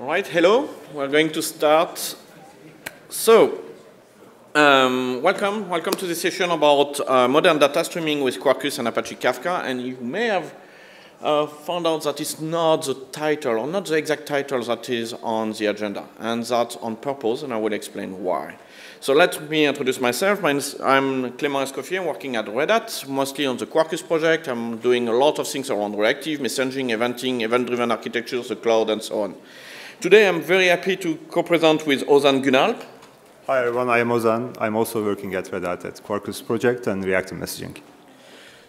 All right, hello. We're going to start. So, welcome to this session about modern data streaming with Quarkus and Apache Kafka. And you may have found out that it's not the title, or not the exact title that is on the agenda. And that's on purpose, and I will explain why. So let me introduce myself. I'm Clément Escoffier, working at Red Hat, mostly on the Quarkus project. I'm doing a lot of things around reactive, messaging, eventing, event-driven architectures, the cloud, and so on. Today, I'm very happy to co-present with Ozan Gulp. Hi, everyone. I am Ozan. I'm also working at Red Hat at Quarkus project and reactive messaging.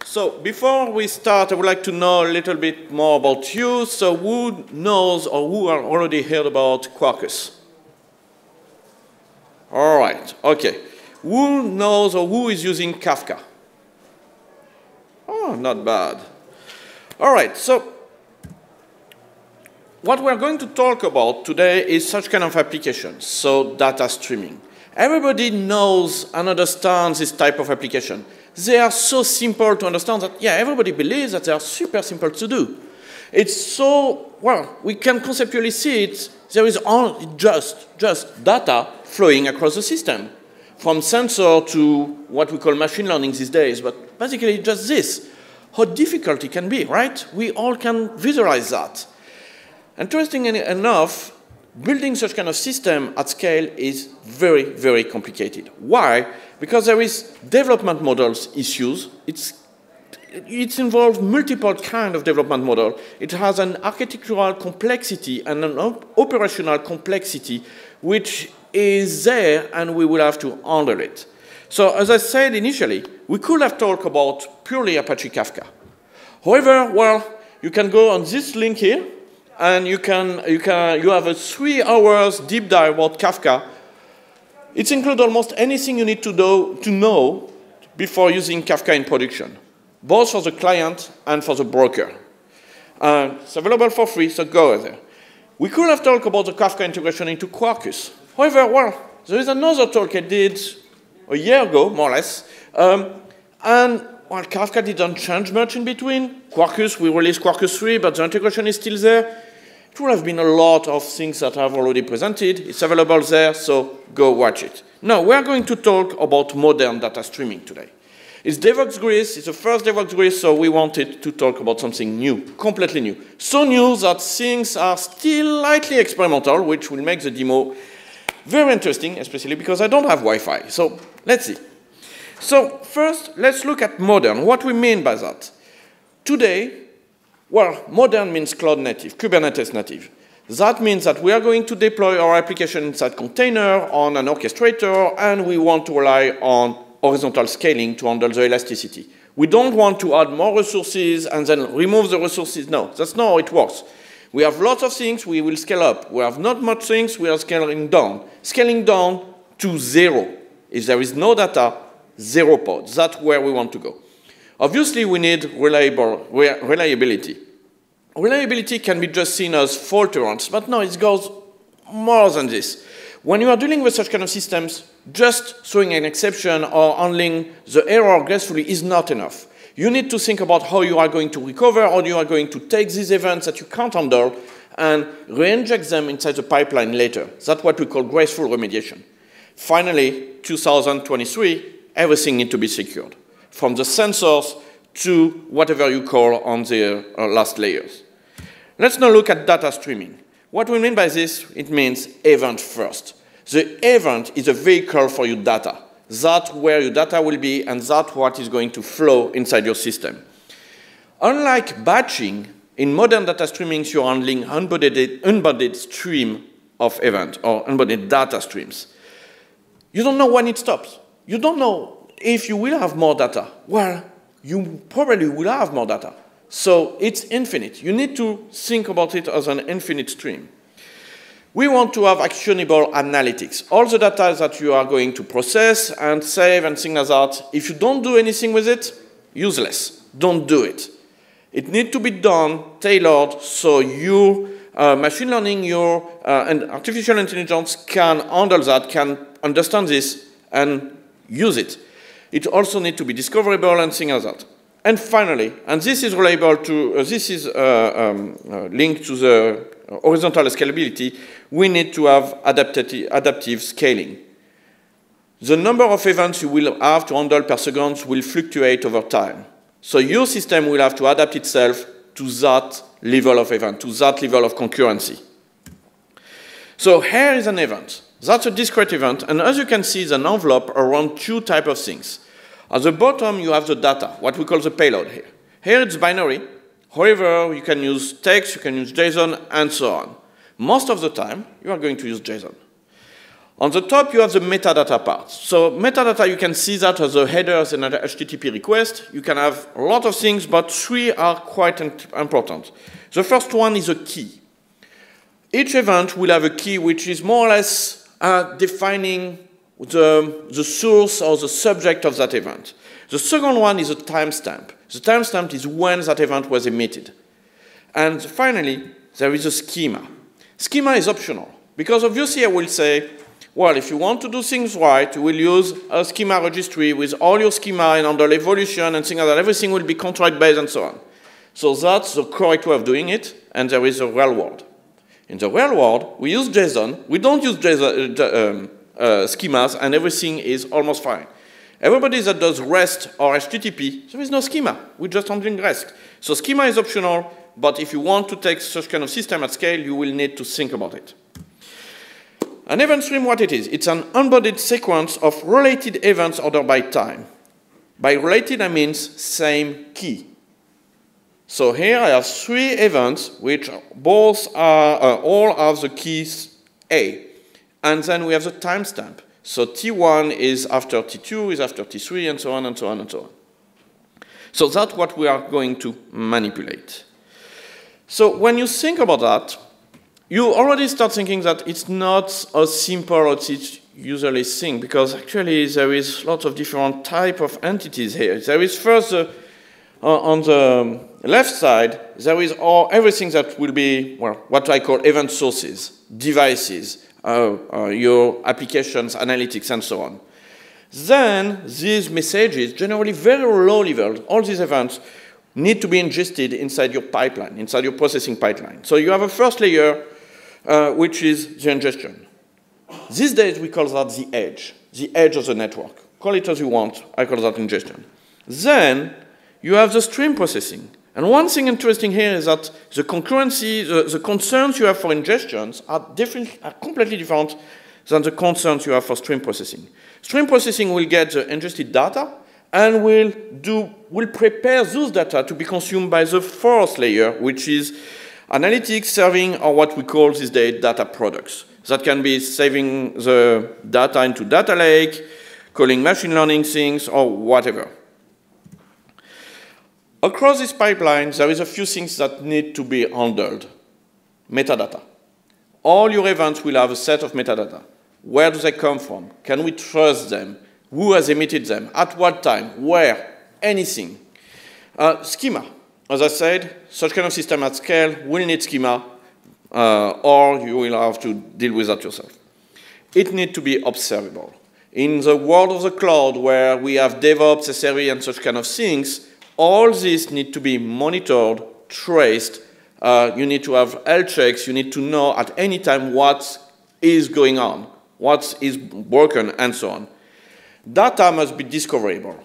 So before we start, I would like to know a little bit more about you. So who knows or who are already heard about Quarkus? All right, okay. Who knows or who is using Kafka? Oh, not bad. All right, so what we're going to talk about today is such kind of applications, so data streaming. Everybody knows and understands this type of application. They are so simple to understand that, yeah, everybody believes that they are super simple to do. It's so, well, we can conceptually see it. There is just data flowing across the system, from sensor to what we call machine learning these days, but basically just this. How difficult it can be, right? We all can visualize that. Interestingly enough, building such kind of system at scale is very, very complicated. Why? Because there is development models issues. It's involved multiple kind of development model. It has an architectural complexity and an operational complexity which is there, and we will have to handle it. So as I said initially, we could have talked about purely Apache Kafka. However, well, you can go on this link here, and you have a 3 hours deep dive about Kafka. It includes almost anything you need to know before using Kafka in production, both for the client and for the broker. It's available for free, so go there. We could have talked about the Kafka integration into Quarkus. However, well, there is another talk I did a year ago, more or less, and well, Kafka didn't change much in between. Quarkus, we released Quarkus 3, but the integration is still there. It would have been a lot of things that I've already presented. It's available there, so go watch it. Now, we're going to talk about modern data streaming today. It's DevOps Greece, it's the first DevOps Greece, so we wanted to talk about something new, completely new. So new that things are still lightly experimental, which will make the demo very interesting, especially because I don't have Wi-Fi. So let's see. So first, let's look at modern. What we mean by that. Today, well, modern means cloud native, Kubernetes native. That means that we are going to deploy our application inside container on an orchestrator, and we want to rely on horizontal scaling to handle the elasticity. We don't want to add more resources and then remove the resources. No, that's not how it works. We have lots of things, we will scale up. We have not much things, we are scaling down. Scaling down to 0. If there is no data, 0 pods. That's where we want to go. Obviously, we need reliability. Reliability can be just seen as fault tolerance, but no, it goes more than this. When you are dealing with such kind of systems, just throwing an exception or handling the error gracefully is not enough. You need to think about how you are going to recover, how you are going to take these events that you can't handle and re-inject them inside the pipeline later. That's what we call graceful remediation. Finally, 2023, everything needs to be secured, from the sensors to whatever you call on the last layers. Let's now look at data streaming. What we mean by this, it means event first. The event is a vehicle for your data. That's where your data will be, and that's what is going to flow inside your system. Unlike batching, in modern data streaming, you're handling unbounded stream of event or unbounded data streams. You don't know when it stops. You don't know if you will have more data. Well, you probably will have more data. So it's infinite. You need to think about it as an infinite stream. We want to have actionable analytics. All the data that you are going to process and save and things like that, if you don't do anything with it, useless. Don't do it. It needs to be done, tailored, so your machine learning, and artificial intelligence can handle that, can understand this, and use it. It also needs to be discoverable and things like that. And finally, and this is reliable to, this is linked to the horizontal scalability, we need to have adaptive scaling. The number of events you will have to handle per second will fluctuate over time. So your system will have to adapt itself to that level of event, to that level of concurrency. So here is an event. That's a discrete event, and as you can see, it's an envelope around two types of things. At the bottom, you have the data, what we call the payload here. Here it's binary. However, you can use text, you can use JSON, and so on. Most of the time, you are going to use JSON. On the top, you have the metadata part. So metadata, you can see that as the headers in an HTTP request. You can have a lot of things, but three are quite important. The first one is a key. Each event will have a key which is more or less defining the source or the subject of that event. The second one is a timestamp. The timestamp is when that event was emitted. And finally, there is a schema. Schema is optional, because obviously I will say, well, if you want to do things right, you will use a schema registry with all your schema and under evolution and things like that. Everything will be contract-based and so on. So that's the correct way of doing it, and there is a real world. In the real world, we use JSON. We don't use JSON, schemas, and everything is almost fine. Everybody that does REST or HTTP, there is no schema. We're just handling REST. So schema is optional, but if you want to take such kind of system at scale, you will need to think about it. An event stream, what it is? It's an unbounded sequence of related events ordered by time. By related, I mean same key. So here I have three events which both are, all have the keys A. And then we have the timestamp. So T1 is after T2, is after T3, and so on, and so on, and so on. So that's what we are going to manipulate. So when you think about that, you already start thinking that it's not as simple as it usually think, because actually there is lots of different type of entities here. There is first, on the left side, there is everything that will be, well, what I call event sources, devices, your applications, analytics, and so on. Then these messages, generally very low level, all these events need to be ingested inside your pipeline, inside your processing pipeline. So you have a first layer, which is the ingestion. These days we call that the edge of the network. Call it as you want, I call that ingestion. Then you have the stream processing. And one thing interesting here is that the concurrency, the concerns you have for ingestions are completely different than the concerns you have for stream processing. Stream processing will get the ingested data and will prepare those data to be consumed by the fourth layer, which is analytics serving, or what we call these days data products. That can be saving the data into data lake, calling machine learning things, or whatever. Across this pipeline, there is a few things that need to be handled. Metadata. All your events will have a set of metadata. Where do they come from? Can we trust them? Who has emitted them? At what time? Where? Anything. Schema. As I said, such kind of system at scale will need schema, or you will have to deal with that yourself. It needs to be observable. In the world of the cloud, where we have DevOps, SRE, and such kind of things, all this need to be monitored, traced. You need to have health checks. You need to know at any time what is going on, what is broken, and so on. Data must be discoverable.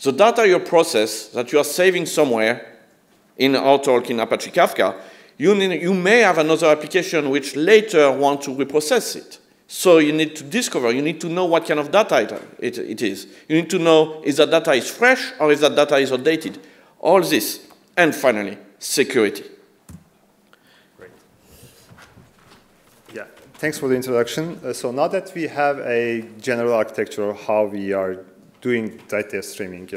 The data you process that you are saving somewhere, in our talk in Apache Kafka, you may have another application which later want to reprocess it. So you need to discover, you need to know what kind of data it is. You need to know if that data is fresh or if that data is outdated. All this. And finally, security. Great. Yeah, thanks for the introduction. So now that we have a general architecture of how we are doing data streaming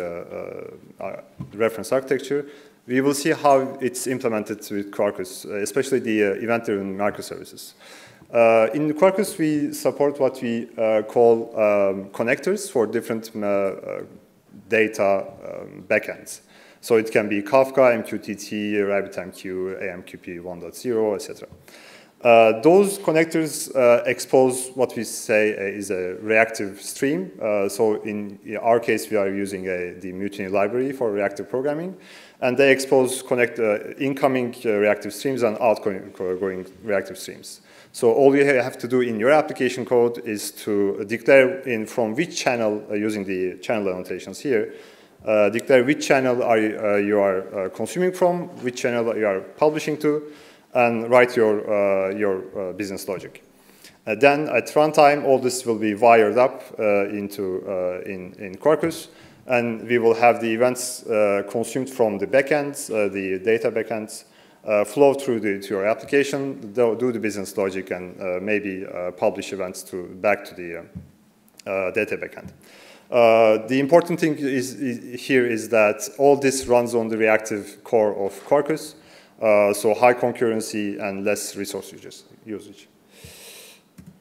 reference architecture, we will see how it's implemented with Quarkus, especially the event-driven microservices. In Quarkus, we support what we call connectors for different data backends. So it can be Kafka, MQTT, RabbitMQ, AMQP 1.0, etc. Those connectors expose what we say is a reactive stream. So in our case, we are using the Mutiny library for reactive programming. and they expose incoming reactive streams and outgoing reactive streams. So all you have to do in your application code is to declare from which channel, using the channel annotations here, declare which channel you are consuming from, which channel you are publishing to, and write your business logic. Then at runtime, all this will be wired up in Quarkus, and we will have the events consumed from the backends, the data backends, flow through to your application, do the business logic, and maybe publish events back to the data backend. The important thing here is that all this runs on the reactive core of Quarkus, so high concurrency and less resource usage.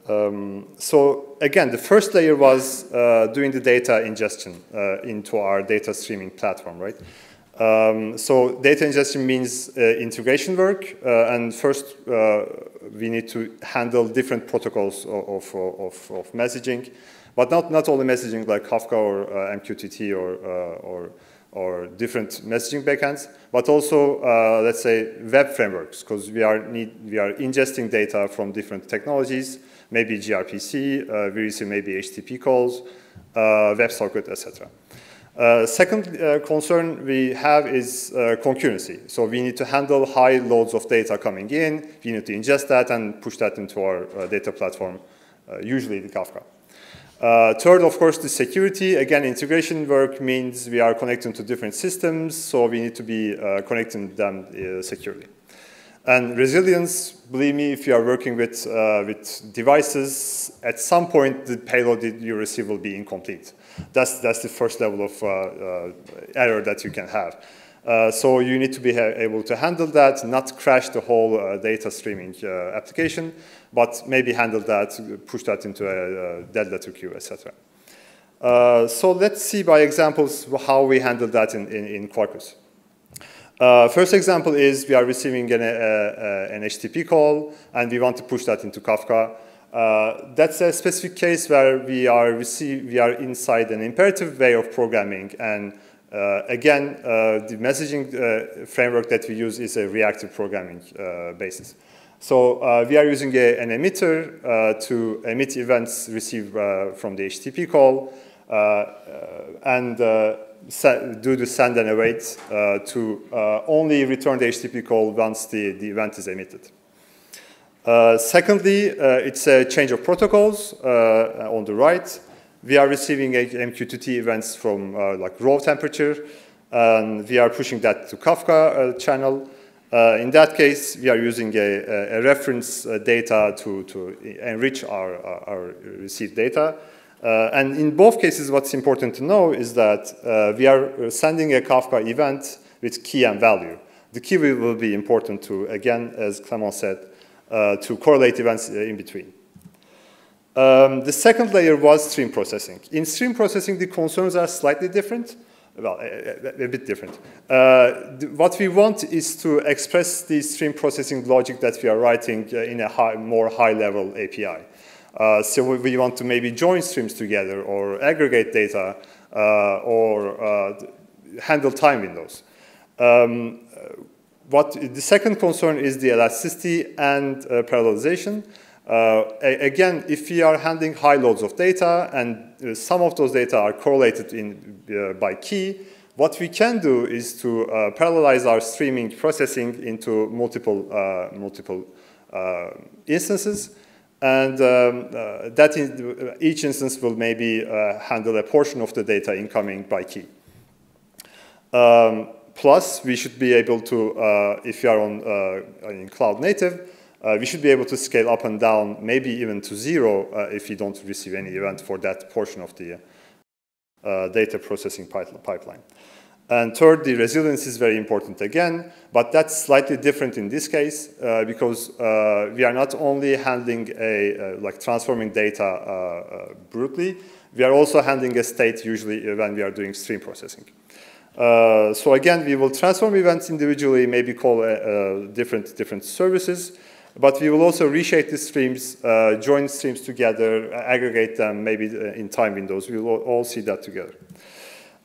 So again, the first layer was doing the data ingestion into our data streaming platform, right? So data ingestion means integration work, and first we need to handle different protocols of messaging, but not only messaging like Kafka or MQTT or different messaging backends, but also let's say web frameworks, because we are ingesting data from different technologies, maybe gRPC, we receive maybe HTTP calls, WebSocket, etc. Second concern we have is concurrency. So we need to handle high loads of data coming in. We need to ingest that and push that into our data platform, usually the Kafka. Third, of course, the security. Again, integration work means we are connecting to different systems, so we need to be connecting them securely. And resilience, believe me, if you are working with devices, at some point the payload that you receive will be incomplete. That's the first level of error that you can have. So you need to be able to handle that, not crash the whole data streaming application, but maybe handle that, push that into a dead letter queue, etc. So let's see by examples how we handle that in Quarkus. First example is we are receiving an HTTP call, and we want to push that into Kafka. That's a specific case where we are inside an imperative way of programming, and again, the messaging framework that we use is a reactive programming basis. So we are using an emitter to emit events received from the HTTP call, and do the send and await to only return the HTTP call once the event is emitted. Secondly, it's a change of protocols on the right. We are receiving MQTT events from like raw temperature, and we are pushing that to Kafka channel. In that case, we are using a reference data to enrich our received data. And in both cases, what's important to know is that we are sending a Kafka event with key and value. The key will be important to, again, as Clement said, to correlate events in between. The second layer was stream processing. In stream processing, the concerns are slightly different. Well, a bit different. What we want is to express the stream processing logic that we are writing in a more high-level API. So we want to maybe join streams together or aggregate data or handle time windows. The second concern is the elasticity and parallelization. Again, if we are handling high loads of data and some of those data are correlated by key, what we can do is to parallelize our streaming processing into multiple instances, and each instance will maybe handle a portion of the data incoming by key. Plus, we should be able to, if you are in cloud native, we should be able to scale up and down, maybe even to 0 if you don't receive any event for that portion of the data processing pipeline. And third, the resilience is very important again, but that's slightly different in this case because we are not only handling like transforming data brutally, we are also handling a state usually when we are doing stream processing. So again, we will transform events individually, maybe call different services, but we will also reshape the streams, join streams together, aggregate them maybe in time windows. We will all see that together.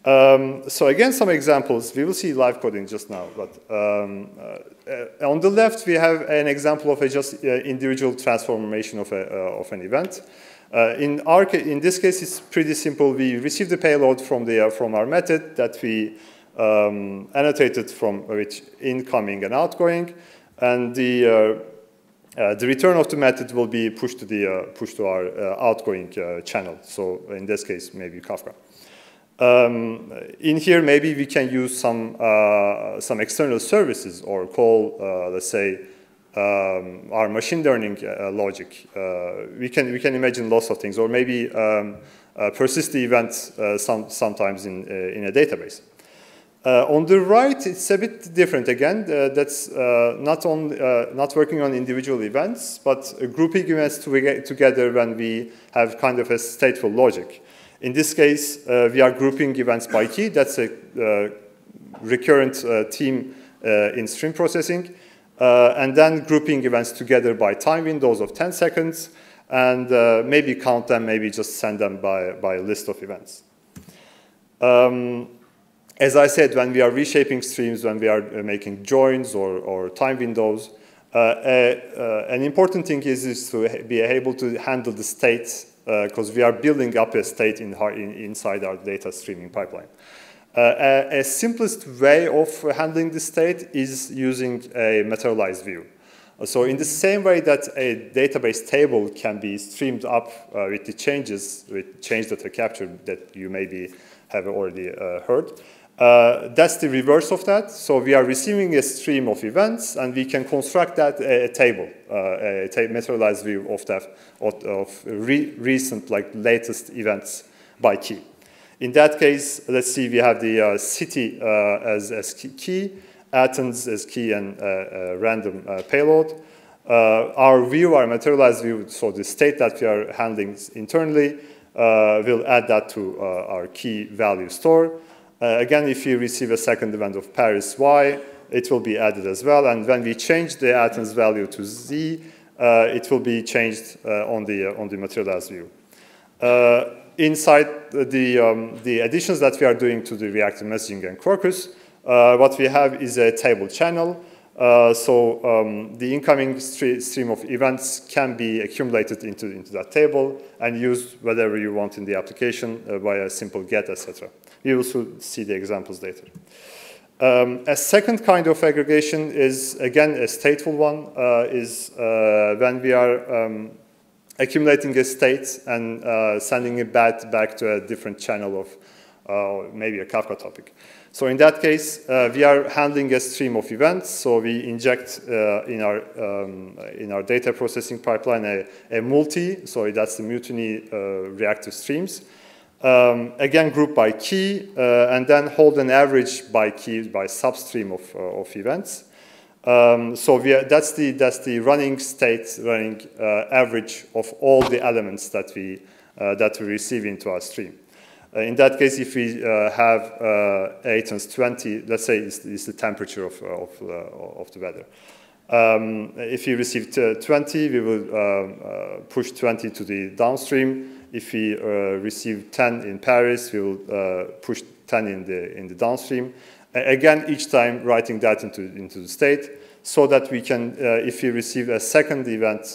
So again, some examples. We will see live coding just now, but on the left we have an example of a just individual transformation of an event. In this case, it's pretty simple. We receive the payload from our method that we annotated from which incoming and outgoing, and the return of the method will be pushed to our outgoing channel. So in this case, maybe Kafka. In here, maybe we can use some external services or call, let's say, our machine learning logic. We can imagine lots of things, or maybe persist the events sometimes in a database. On the right, it's a bit different again. That's not working on individual events, but grouping events together when we have kind of a stateful logic. In this case, we are grouping events by key. That's a recurrent theme in stream processing. And then grouping events together by time windows of 10 seconds, and maybe count them, maybe just send them by a list of events. As I said, when we are reshaping streams, when we are making joins or time windows, an important thing is to be able to handle the state, because we are building up a state inside our data streaming pipeline. A simplest way of handling the state is using a materialized view. So in the same way that a database table can be streamed up with the changes, with change data capture that you maybe have already heard, that's the reverse of that. So we are receiving a stream of events, and we can construct that a table, a materialized view of that of recent, like latest events by key. In that case, let's see, we have the city as key, Athens as key, and random payload. Our view, our materialized view, so the state that we are handling internally, will add that to our key value store. Again, if you receive a second event of Paris Y, it will be added as well. And when we change the Athens value to Z, it will be changed on the materialized view. Inside the additions that we are doing to the reactive messaging and Quarkus, what we have is a table channel. The incoming stream of events can be accumulated into that table and used whatever you want in the application via simple get, etc. We will see the examples later. A second kind of aggregation is, again, a stateful one, is when we are accumulating a state and sending it back to a different channel of maybe a Kafka topic. So in that case, we are handling a stream of events. So we inject in our data processing pipeline a multi. So that's the mutiny reactive streams. Again, group by key, and then hold an average by key by substream of events. That's the running state, running average of all the elements that we receive into our stream. In that case, if we have 8 and 20, let's say it's the temperature of the weather. If we receive 20, we will push 20 to the downstream. If we receive 10 in Paris, we will push 10 in the downstream. Again, each time writing that into the state, so that we can, if we receive a second event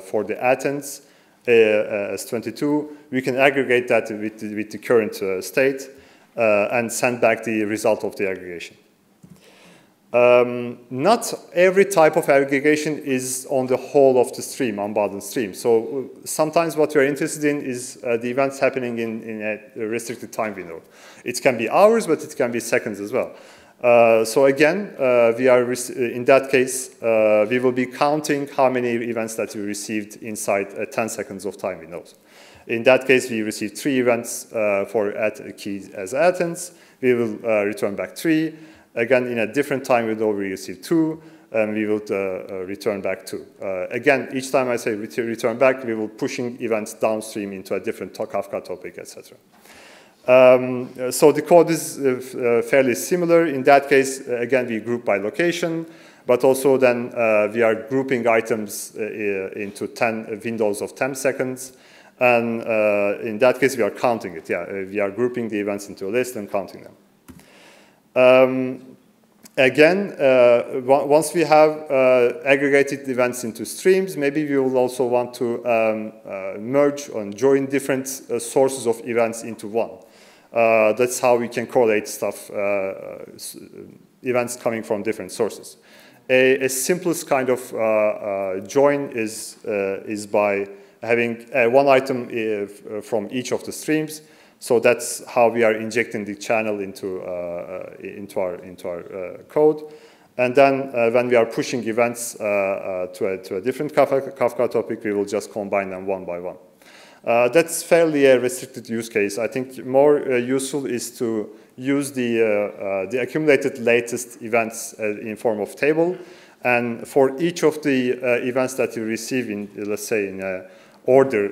for the Athens as 22, we can aggregate that with the current state and send back the result of the aggregation. Not every type of aggregation is on the whole of the stream, unbounded stream. So sometimes what we're interested in is the events happening in a restricted time window. It can be hours, but it can be seconds as well. So again, in that case, we will be counting how many events that we received inside 10 seconds of time windows. In that case, we received 3 events for keys as Athens. We will return back 3. Again, in a different time window, we receive 2, and we will return back 2. Again, each time I say return back, we will pushing events downstream into a different Kafka topic, etc. So the code is fairly similar. In that case, again, we group by location, but also then we are grouping items into 10 windows of 10 seconds. And in that case, we are counting it. Yeah, we are grouping the events into a list and counting them. Again, once we have aggregated events into streams, maybe we will also want to merge and join different sources of events into one. That's how we can correlate stuff, events coming from different sources. A simplest kind of join is by having one item from each of the streams. So that's how we are injecting the channel into our code. And then when we are pushing events to a different Kafka topic, we will just combine them one by one. That's fairly a restricted use case. I think more useful is to use the accumulated latest events in form of table. And for each of the events that you receive in, let's say, in a order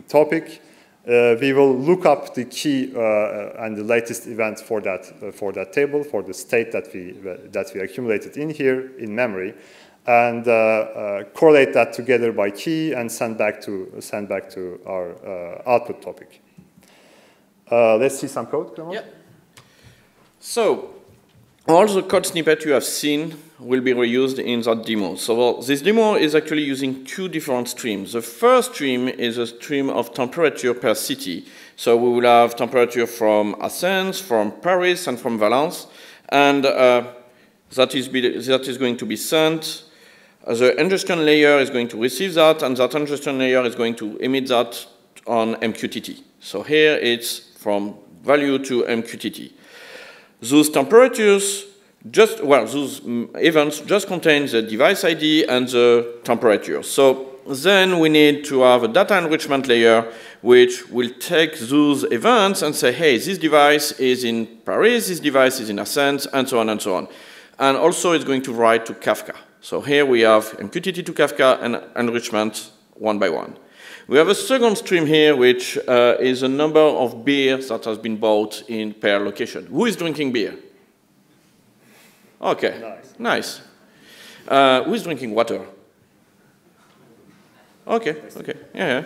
topic, we will look up the key and the latest event for that table, for the state that we accumulated in here in memory, and correlate that together by key and send back to our output topic. Let's see some code. Come on. Yeah. So all the code snippet you have seen will be reused in that demo. So this demo is actually using two different streams. The first stream is a stream of temperature per city. So we will have temperature from Athens, from Paris, and from Valence. And that is going to be sent. The ingestion layer is going to receive that, and that ingestion layer is going to emit that on MQTT. So here it's from value to MQTT. Those temperatures those events just contain the device ID and the temperature. So then we need to have a data enrichment layer which will take those events and say, hey, this device is in Paris, this device is in Athens, and so on and so on. And also it's going to write to Kafka. So here we have MQTT to Kafka and enrichment one by one. We have a second stream here, which is a number of beers that has been bought in per location. Who is drinking beer? Okay, nice. Who is drinking water? Okay, yeah.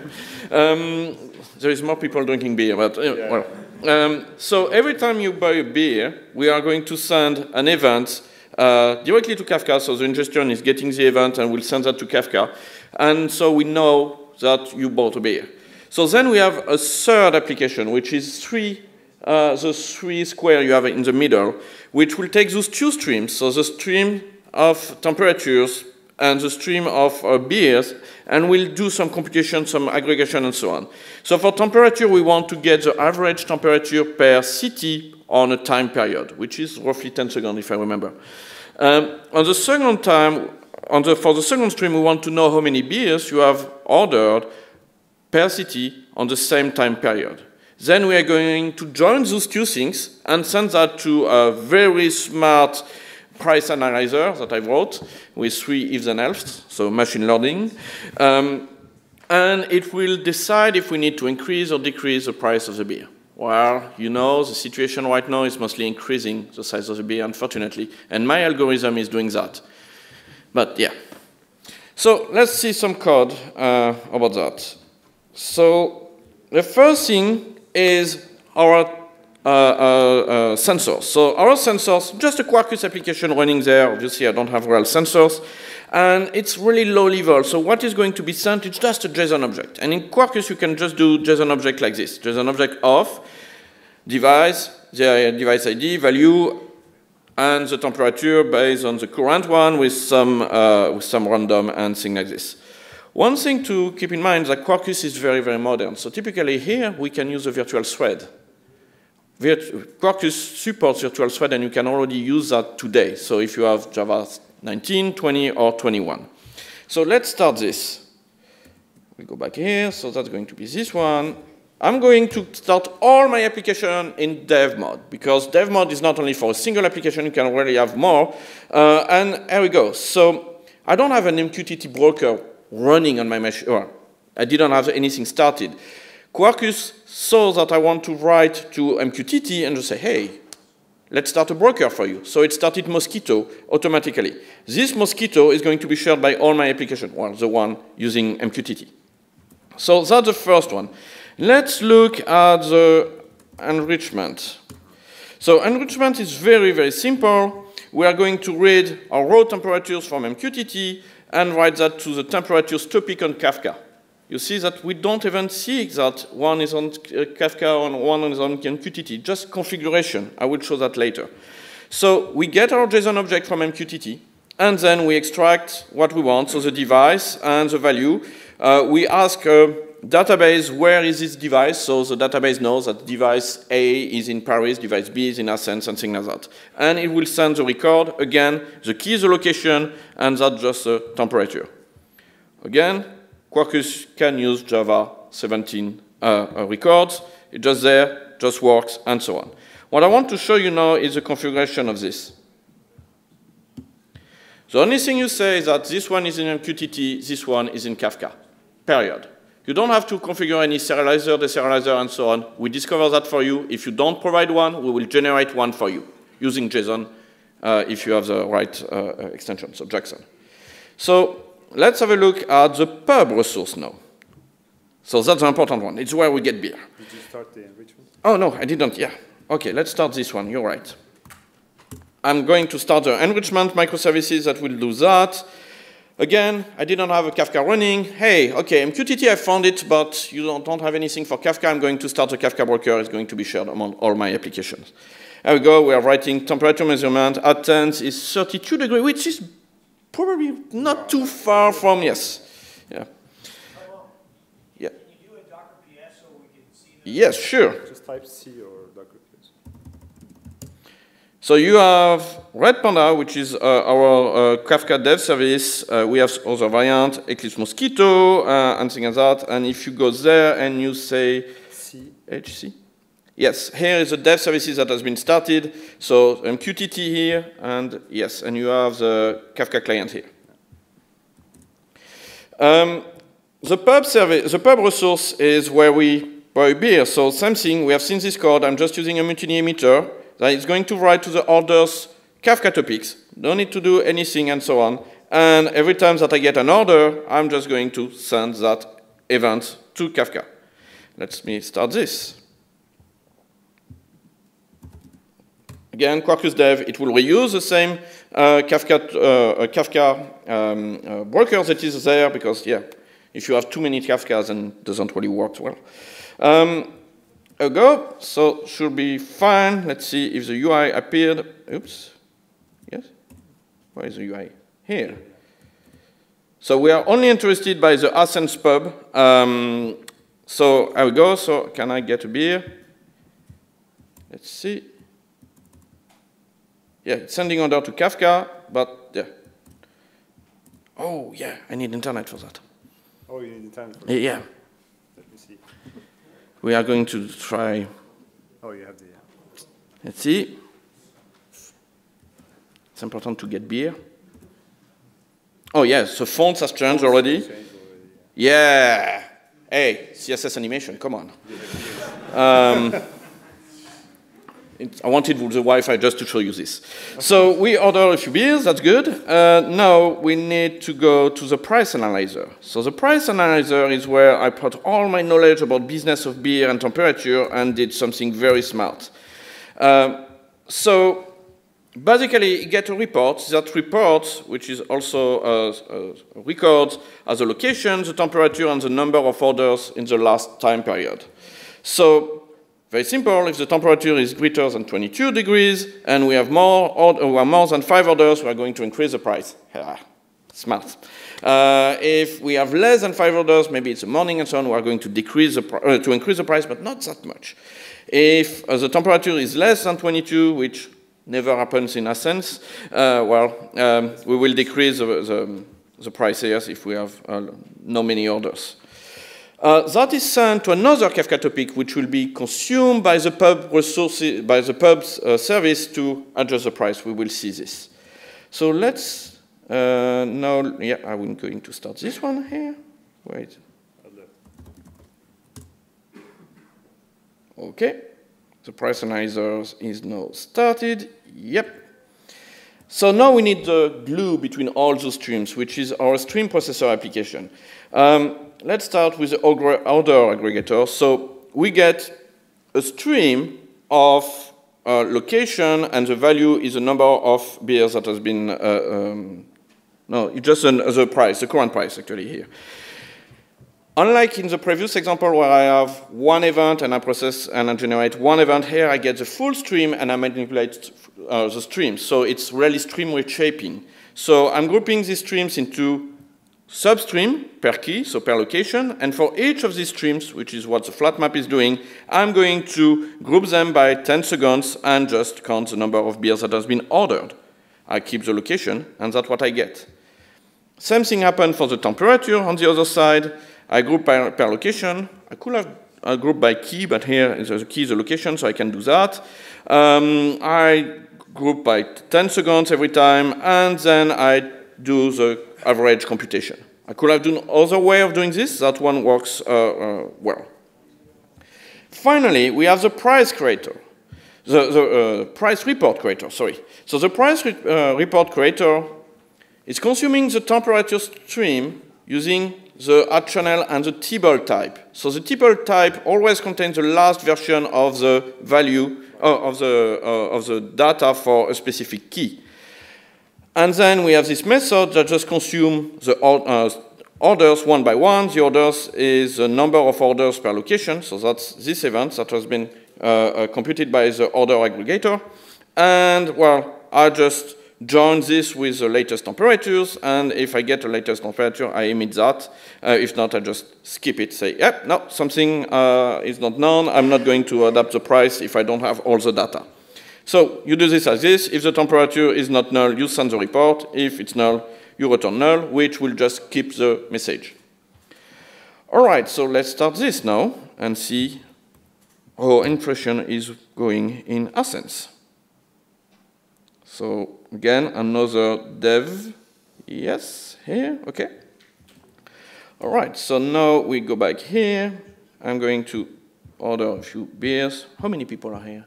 There is more people drinking beer, but well. So every time you buy a beer, we are going to send an event directly to Kafka. So the ingestion is getting the event, and we'll send that to Kafka, and so we know that you bought a beer. So then we have a third application, which is the three square you have in the middle, which will take those two streams, so the stream of temperatures and the stream of beers, and we'll do some computation, some aggregation, and so on. So for temperature, we want to get the average temperature per city on a time period, which is roughly 10 seconds, if I remember. On the second time, for the second stream, we want to know how many beers you have ordered per city on the same time period. Then we are going to join those two things and send that to a very smart price analyzer that I wrote with 3 ifs and else, so machine learning. And it will decide if we need to increase or decrease the price of the beer. Well, you know, the situation right now is mostly increasing the size of the beer, unfortunately, and my algorithm is doing that. But yeah. So let's see some code about that. So the first thing is our sensors. So our sensors, just a Quarkus application running there. Obviously, I don't have real sensors. And it's really low level. So what is going to be sent? It's just a JSON object. And in Quarkus, you can just do JSON object like this. JSON object of device, the device ID, value, and the temperature based on the current one with some random and thing like this. One thing to keep in mind is that Quarkus is very, very modern. So typically here, we can use a virtual thread. Quarkus supports virtual thread, and you can already use that today. So if you have Java 19, 20, or 21. So let's start this. We go back here, so that's going to be this one. I'm going to start all my application in dev mode, because dev mode is not only for a single application, you can really have more. And here we go. So I don't have an MQTT broker running on my machine, or I didn't have anything started. Quarkus saw that I want to write to MQTT and just say, hey, let's start a broker for you. So it started Mosquito automatically. This Mosquito is going to be shared by all my applications, well, the one using MQTT. So that's the first one. Let's look at the enrichment. So enrichment is very, very simple. We are going to read our raw temperatures from MQTT and write that to the temperatures topic on Kafka. You see that we don't even see that one is on Kafka and one is on MQTT, just configuration. I will show that later. So we get our JSON object from MQTT, and then we extract what we want, so the device and the value. We ask database, where is this device? So the database knows that device A is in Paris, device B is in Athens, and things like that. And it will send the record. Again, the key is the location, and that's just the temperature. Again, Quarkus can use Java 17 records. It's just there, just works, and so on. What I want to show you now is the configuration of this. The only thing you say is that this one is in MQTT, this one is in Kafka, period. You don't have to configure any serializer, deserializer, and so on. We discover that for you. If you don't provide one, we will generate one for you using JSON if you have the right extension, so Jackson. So let's have a look at the pub resource now. So that's the important one. It's where we get beer. Did you start the enrichment? Oh, no, I didn't. Yeah. OK, let's start this one. You're right. I'm going to start the enrichment microservices that will do that. Again, I didn't have a Kafka running. Hey, OK, MQTT, I found it, but you don't have anything for Kafka. I'm going to start a Kafka broker. It's going to be shared among all my applications. There we go. We are writing temperature measurement. Athens is 32 degrees, which is probably not too far from, yes. Yeah. Yeah. Can you do a Docker PS so we can see them? Yes, sure. Just type C or Docker PS. So you have Red Panda, which is our Kafka dev service. We have other variant, Eclipse Mosquito, and things like that. And if you go there and you say C. HC, yes, here is the dev services that has been started. So MQTT here, and yes, and you have the Kafka client here. The pub service, the pub resource is where we buy beer. So same thing. We have seen this code. I'm just using a mutiny emitter that is going to write to the orders Kafka topics. Don't need to do anything and so on. And every time that I get an order, I'm just going to send that event to Kafka. Let me start this. Again, Quarkus dev, it will reuse the same Kafka broker that is there because, yeah, if you have too many Kafkas, then it doesn't really work well. Go, so should be fine. Let's see if the UI appeared. Oops. Yes? Where is the UI? Here. So we are only interested by the Athens pub. So I will go. So can I get a beer? Let's see. Yeah, it's sending order to Kafka, but yeah. Oh, yeah, I need internet for that. Oh, you need internet for that? Yeah. Let me see. We are going to try. Oh, you have the. Let's see. It's important to get beer. Oh, yes, the fonts has changed already. Yeah. Hey, CSS animation, come on. I wanted the Wi-Fi just to show you this. So we order a few beers, that's good. Now we need to go to the price analyzer. So the price analyzer is where I put all my knowledge about business of beer and temperature and did something very smart. So basically, you get a report. That report, which is also records as a location, the temperature, and the number of orders in the last time period. So very simple, if the temperature is greater than 22 degrees and we have more than 5 orders, we are going to increase the price. Smart. If we have less than 5 orders, maybe it's a morning and so on, we are going to increase the price, but not that much. If the temperature is less than 22, which never happens in Athens, we will decrease the price here if we have no many orders. That is sent to another Kafka topic, which will be consumed by the pub resources, by the pub's service to adjust the price. We will see this. So let's now. Yeah, I'm going to start this one here. Wait. Okay. The price analyzer is now started. Yep. So now we need the glue between all those streams, which is our stream processor application. Let's start with the order aggregator. So we get a stream of location, and the value is the number of beers that has been, no, it's just the price, the current price actually here. Unlike in the previous example where I have one event and I process and I generate one event, here I get the full stream and I manipulate the streams. So it's really stream reshaping. So I'm grouping these streams into substream per key, so per location, and for each of these streams, which is what the flat map is doing, I'm going to group them by 10 seconds and just count the number of beers that has been ordered. I keep the location, and that's what I get. Same thing happened for the temperature on the other side. I group per location. I could have grouped by key, but here is the key, the location, so I can do that. I group by 10 seconds every time, and then I do the average computation. I could have done other way of doing this. That one works well. Finally, we have the price creator, the price report creator, sorry. So the price report creator is consuming the temperature stream using the add channel and the table type. So the table type always contains the last version of the value of the data for a specific key. And then we have this method that just consumes the orders one by one. The orders is the number of orders per location. So that's this event that has been computed by the order aggregator. And, well, I just join this with the latest temperatures. And if I get the latest temperature, I emit that. If not, I just skip it, say, yep, no, something is not known. I'm not going to adapt the price if I don't have all the data. So you do this as this. If the temperature is not null, you send the report. If it's null, you return null, which will just keep the message. All right, so let's start this now and see how inflation is going in Athens. So again, another dev. Yes, here, OK. All right, so now we go back here. I'm going to order a few beers. How many people are here?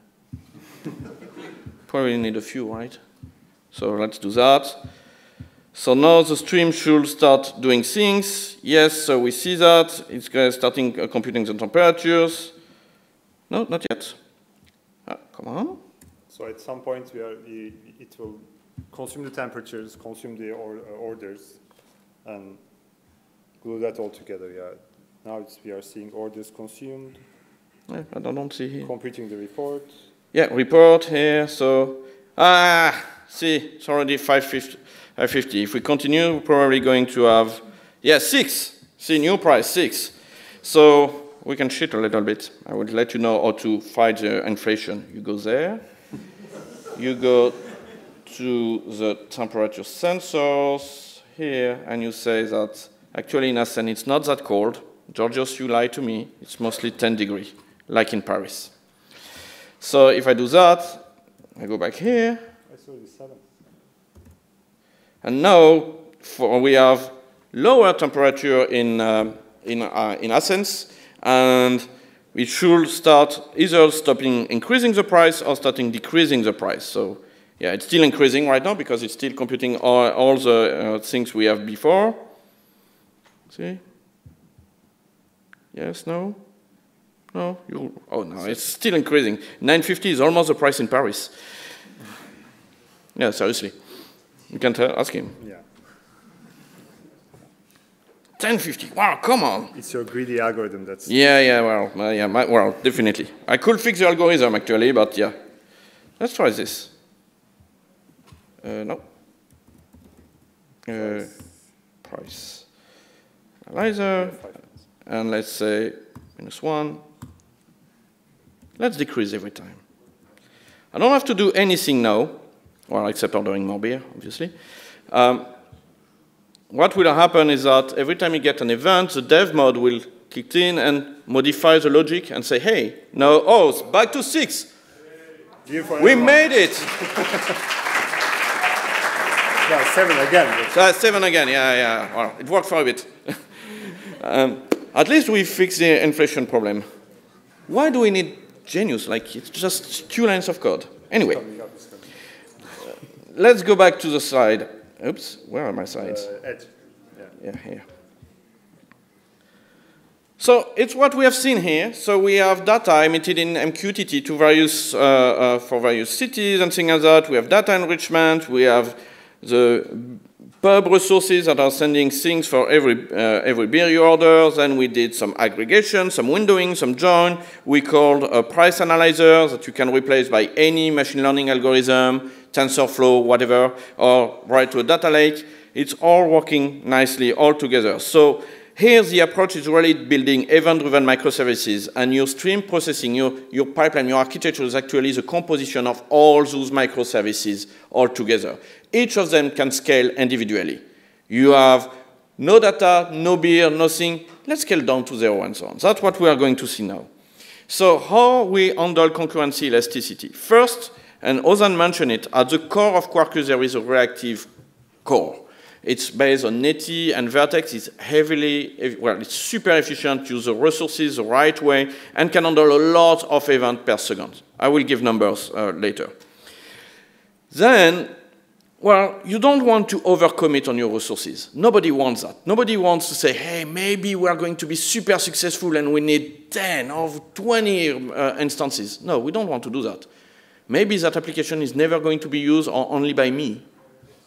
Probably need a few, right? So let's do that. So now the stream should start doing things. Yes, so we see that. It's starting computing the temperatures. No, not yet. Come on. So at some point, it will consume the temperatures, consume the orders, and glue that all together. Yeah. Now we are seeing orders consumed. Yeah, I don't see here. Computing the report. Yeah, report here, so, see, it's already 550. If we continue, we're probably going to have, yeah, 6. See, new price, 6. So we can cheat a little bit. I would let you know how to fight the inflation. You go there. You go to the temperature sensors here, and you say that actually in Athens it's not that cold. Georgios, you lied to me. It's mostly 10 degrees, like in Paris. So if I do that, I go back here. I saw the 7. And now we have lower temperature in Athens, and we should start either stopping increasing the price or starting decreasing the price. So yeah, it's still increasing right now because it's still computing all the things we have before. See? Yes, no? No, oh no, it's still increasing. 950 is almost the price in Paris. Yeah, seriously. You can ask him. Yeah. 1050, wow, come on. It's your greedy algorithm that's... Yeah, well, definitely. I could fix the algorithm actually, but yeah. Let's try this. No. Price. Analyzer. And let's say -1. Let's decrease every time. I don't have to do anything now, well, except ordering more beer, obviously. What will happen is that every time you get an event, the dev mode will kick in and modify the logic and say, hey, no, oh, it's back to 6. We made it. Yeah, 7 again. 7 again, yeah. Well, it worked for a bit. At least we fixed the inflation problem. Why do we need Genius? Like, it's just 2 lines of code. Anyway. let's go back to the slide. Oops, where are my slides? Edge. Yeah, here. So it's what we have seen here. So we have data emitted in MQTT to various, for various cities and things like that. We have data enrichment. We have the pub resources that are sending things for every beer you order. Then we did some aggregation, some windowing, some join. We called a price analyzer that you can replace by any machine learning algorithm, TensorFlow, whatever, or write to a data lake. It's all working nicely all together. So here the approach is really building event-driven microservices, and your stream processing, your pipeline, your architecture is actually the composition of all those microservices all together. Each of them can scale individually. You have no data, no beer, nothing. Let's scale down to 0 and so on. That's what we are going to see now. So how we handle concurrency elasticity. First, and Ozan mentioned it, at the core of Quarkus there is a reactive core. It's based on Netty and Vertex. It's heavily, well, it's super efficient, use the resources the right way, and can handle a lot of events per second. I will give numbers later. Then, well, you don't want to overcommit on your resources. Nobody wants that. Nobody wants to say, hey, maybe we are going to be super successful and we need 10 or 20 instances. No, we don't want to do that. Maybe that application is never going to be used or only by me.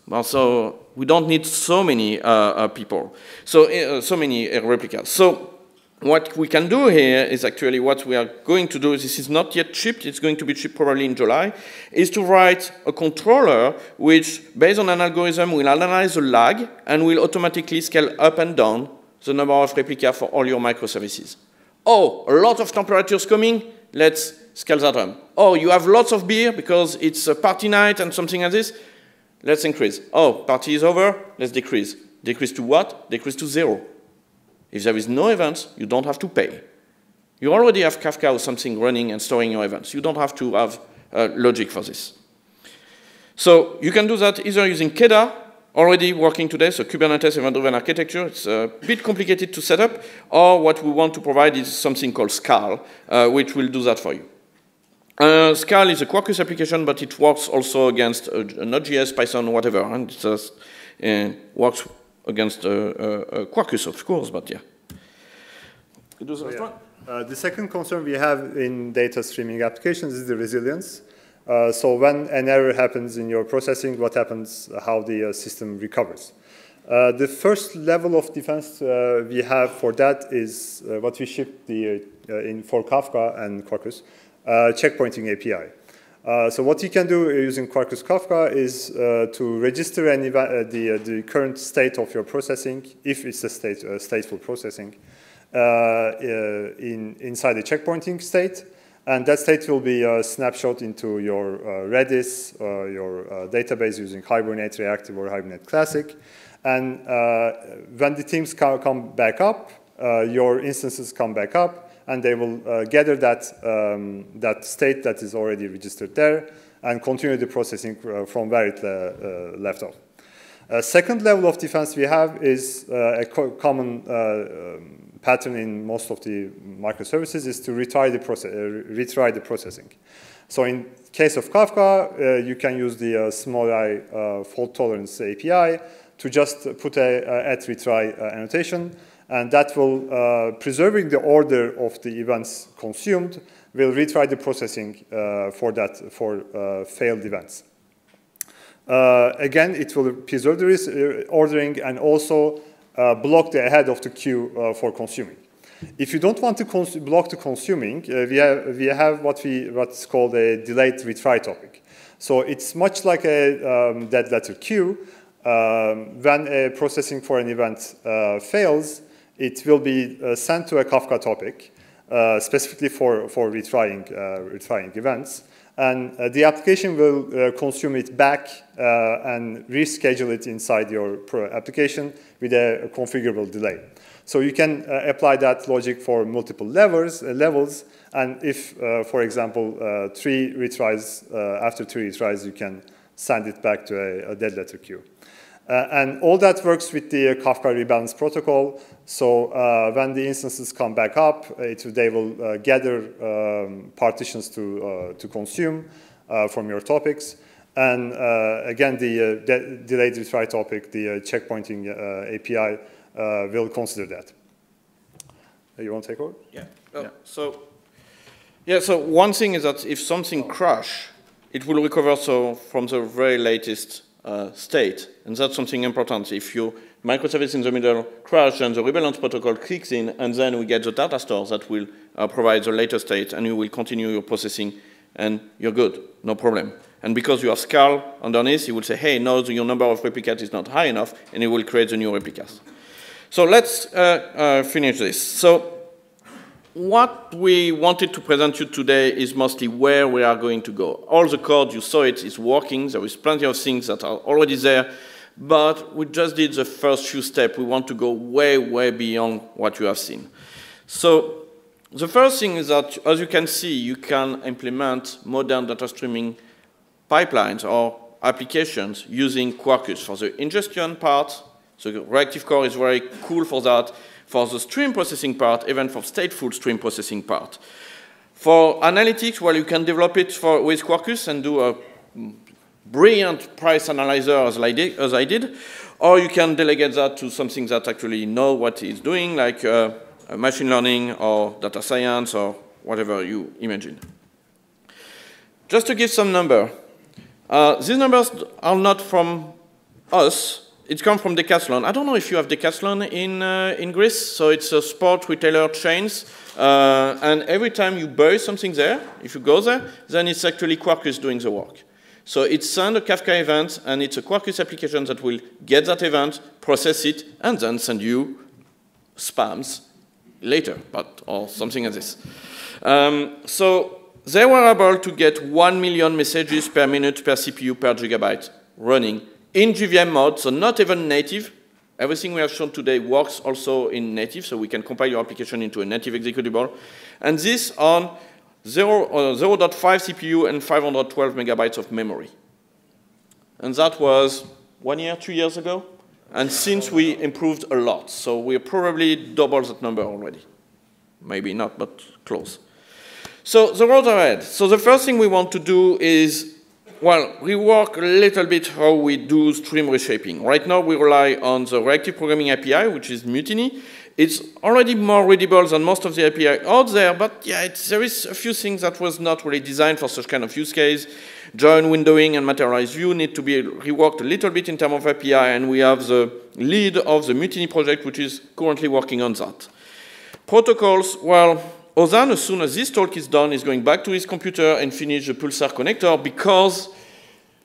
Well, so we don't need so many people, so many replicas. So what we can do here is actually what we are going to do. This is not yet shipped. It's going to be shipped probably in July. Is to write a controller which, based on an algorithm, will analyze the lag and will automatically scale up and down the number of replicas for all your microservices. Oh, a lot of temperatures coming. Let's scale that up. Oh, you have lots of beer because it's a party night and something like this. Let's increase. Oh, party is over, let's decrease. Decrease to what? Decrease to 0. If there is no events, you don't have to pay. You already have Kafka or something running and storing your events. You don't have to have logic for this. So you can do that either using KEDA, already working today, so Kubernetes event-driven architecture. It's a bit complicated to set up, or what we want to provide is something called Scal, which will do that for you. Scal is a Quarkus application, but it works also against Node.js, Python, whatever, and it just works against Quarkus, of course, but yeah. You do the next one? The second concern we have in data streaming applications is the resilience. So when an error happens in your processing, what happens, how the system recovers. The first level of defense we have for that is what we shipped for Kafka and Quarkus. Checkpointing API. So what you can do using Quarkus Kafka is to register the current state of your processing, if it's a stateful processing, inside the checkpointing state. And that state will be snapshot into your Redis, your database using Hibernate Reactive or Hibernate Classic. And when the teams come back up, your instances come back up, and they will gather that state that is already registered there and continue the processing from where it left off. Second level of defense we have is a common pattern in most of the microservices is to retry the processing. So in case of Kafka, you can use the small I fault tolerance API to just put a at retry annotation. And that will, preserving the order of the events consumed, will retry the processing for failed events. Again, it will preserve the ordering and also block the head of the queue for consuming. If you don't want to block the consuming, we have what's called a delayed retry topic. So it's much like a dead letter queue. When a processing for an event fails, it will be sent to a Kafka topic, specifically for retrying events. And the application will consume it back and reschedule it inside your application with a configurable delay. So you can apply that logic for multiple levels. And if, for example, 3 retries, after 3 retries, you can send it back to a dead letter queue. And all that works with the Kafka rebalance protocol. So when the instances come back up, they will gather partitions to consume from your topics. And again, the delayed retry topic, the checkpointing API, will consider that. You want to take over? Yeah. So one thing is that if something crashes, it will recover from the very latest state, and that's something important. If your microservice in the middle crash, and the rebalance protocol kicks in, and then we get the data store that will provide the latest state, and you will continue your processing, and you're good, no problem. And because you have Scal underneath, you will say, hey, no, your number of replicas is not high enough, and it will create the new replicas. So let's finish this. So what we wanted to present you today is mostly where we are going to go. All the code, you saw it, is working. There is plenty of things that are already there, but we just did the first few steps. We want to go way, way beyond what you have seen. So the first thing is that, as you can see, you can implement modern data streaming pipelines or applications using Quarkus for the ingestion part. The reactive core is very cool for that. For the stream processing part, even for stateful stream processing part. For analytics, well, you can develop it with Quarkus and do a brilliant price analyzer as I did, or you can delegate that to something that actually know what it's doing, like machine learning or data science or whatever you imagine. Just to give some number, these numbers are not from us. It comes from Decathlon. I don't know if you have Decathlon in Greece. So it's a sport retailer chains. And every time you buy something there, if you go there, then it's actually Quarkus doing the work. So it sends a Kafka event, and it's a Quarkus application that will get that event, process it, and then send you spams later, or something like this. So they were able to get 1 million messages per minute per CPU per gigabyte running in JVM mode, so not even native. Everything we have shown today works also in native, so we can compile your application into a native executable. And this on 0.5 CPU and 512 megabytes of memory. And that was 1 year, 2 years ago. And since we improved a lot, so we probably doubled that number already. Maybe not, but close. So the road ahead. So the first thing we want to do is, well, rework a little bit how we do stream reshaping. Right now, we rely on the reactive programming API, which is Mutiny. It's already more readable than most of the API out there, but yeah, there is a few things that was not really designed for such kind of use case. Join windowing and materialized view need to be reworked a little bit in terms of API, and we have the lead of the Mutiny project, which is currently working on that. Protocols, well, Ozan, as soon as this talk is done, is going back to his computer and finish the Pulsar connector because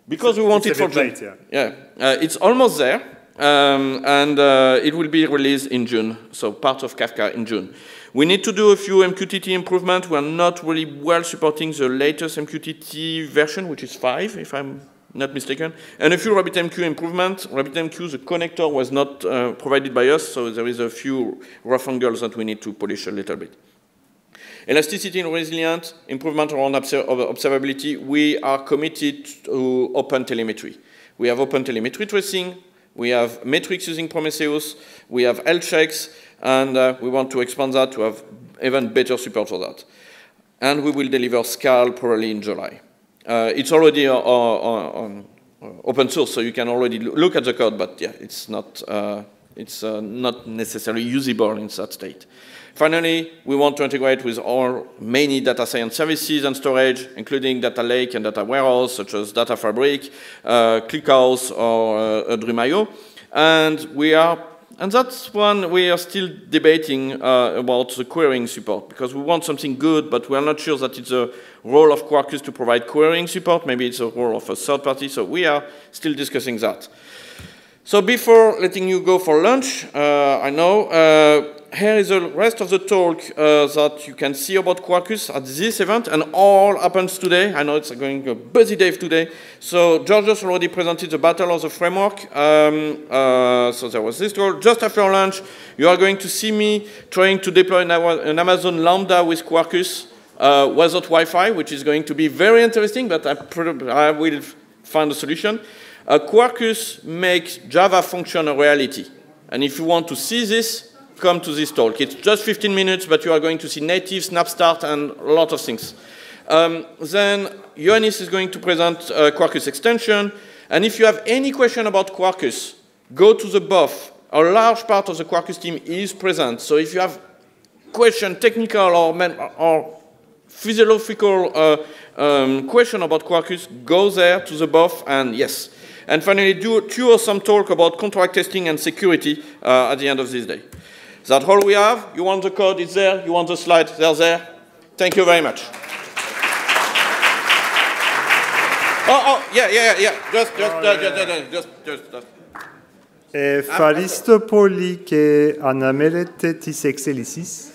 we want it for June. Yeah, it's almost there, and it will be released in June, so part of Kafka in June. We need to do a few MQTT improvements. We are not really well supporting the latest MQTT version, which is 5, if I'm not mistaken, and a few RabbitMQ improvements. RabbitMQ, the connector was not provided by us, so there is a few rough angles that we need to polish a little bit. Elasticity and resilient, improvement around observability. We are committed to open telemetry. We have open telemetry tracing. We have metrics using Prometheus. We have health checks. And we want to expand that to have even better support for that. And we will deliver Scal probably in July. It's already on open source, so you can already look at the code. But yeah, it's not necessarily usable in that state. Finally, we want to integrate with our many data science services and storage, including data lake and data warehouse, such as Data Fabric, ClickHouse, or Dream.io. And that's one we are still debating about the querying support, because we want something good, but we are not sure that it's a role of Quarkus to provide querying support. Maybe it's a role of a third party, so we are still discussing that. So before letting you go for lunch, I know, here is the rest of the talk that you can see about Quarkus at this event, and all happens today. I know it's going a busy day today. So Georgios already presented the battle of the framework. So there was this talk. Just after lunch, you are going to see me trying to deploy an Amazon Lambda with Quarkus without Wi-Fi, which is going to be very interesting, but I will find a solution. Quarkus makes Java function a reality. And if you want to see this, come to this talk. It's just 15 minutes, but you are going to see native, snap start, and a lot of things. Then Ioannis is going to present Quarkus extension. And if you have any question about Quarkus, go to the booth. A large part of the Quarkus team is present. So if you have question, technical or physiological question about Quarkus, go there to the booth and yes. And finally, do two or some talk about contract testing and security at the end of this day. That's all we have. You want the code, it's there. You want the slides, they're there. Thank you very much. Yeah. Just. Ευχαριστώ πολύ και αναμένετε τις εξελίξεις.